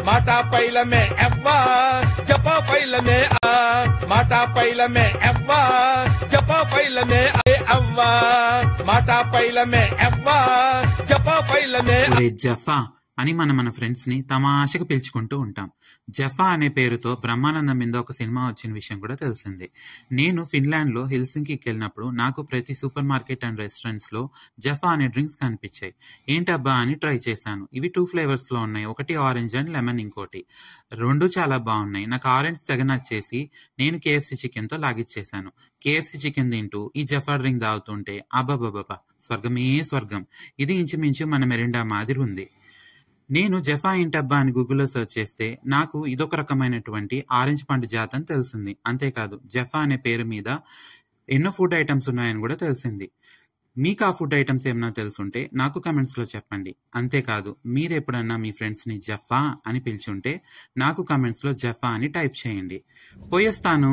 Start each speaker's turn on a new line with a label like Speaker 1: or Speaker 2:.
Speaker 1: माटा पैल में एव्वा जपा पैल में माटा पैल में एव्वा जपा पैल में अव्वा माटा पैल में एव्वा जपा पैल में
Speaker 2: జఫా అని మన ఫ్రెండ్స్ ని తమాషకు పిలుచుకుంటూ ఉంటాం. జఫా అనే పేరుతో బ్రహ్మానందం మీద ఒక సినిమా వచ్చిన విషయం కూడా తెలిసింది. నేను ఫిన్లాండ్ లో హెల్సింకికి వెళ్ళినప్పుడు నాకు ప్రతి సూపర్ మార్కెట్ అండ్ రెస్టారెంట్స్ లో జఫా అనే డ్రింక్స్ కనిపించాయి. ఏంటబ్బా అని ట్రై చేశాను. ఇవి 2 ఫ్లేవర్స్ లో ఉన్నాయి. ఒకటి ఆరెంజ్ అండ్ లెమన్, ఇంకోటి. రెండు చాలా బాగున్నాయి. నాకు ఆరెంజ్ తెగ నచ్చేసి నేను కేఎఫ్సి చికెన్ తో లాగిచ్చేసాను. కేఎఫ్సి చికెన్ తింటూ ఈ జఫా డ్రింక్ తాగుతుంటే అబ్బాబాబా స్వర్గమే స్వర్గం. ఇది ఇంచుమించు మన మెరిండా మాదిరి ఉంది. నేను జఫా ఏంటబ్బా అని గూగుల్లో సెర్చ్ చేస్తే నాకు ఇదొక రకమైనటువంటి ఆరెంజ్ పండు జాతి అని తెలిసింది. అంతేకాదు జఫా అనే పేరు మీద ఎన్నో ఫుడ్ ఐటమ్స్ ఉన్నాయని కూడా తెలిసింది. మీకు ఆ ఫుడ్ ఐటమ్స్ ఏమన్నా తెలుసుంటే నాకు కమెంట్స్ లో చెప్పండి. అంతేకాదు మీరు ఎప్పుడన్నా మీ ఫ్రెండ్స్ ని జఫా అని పిలిచుంటే నాకు కమెంట్స్ లో జఫా అని టైప్ చేయండి. పోయేస్తాను.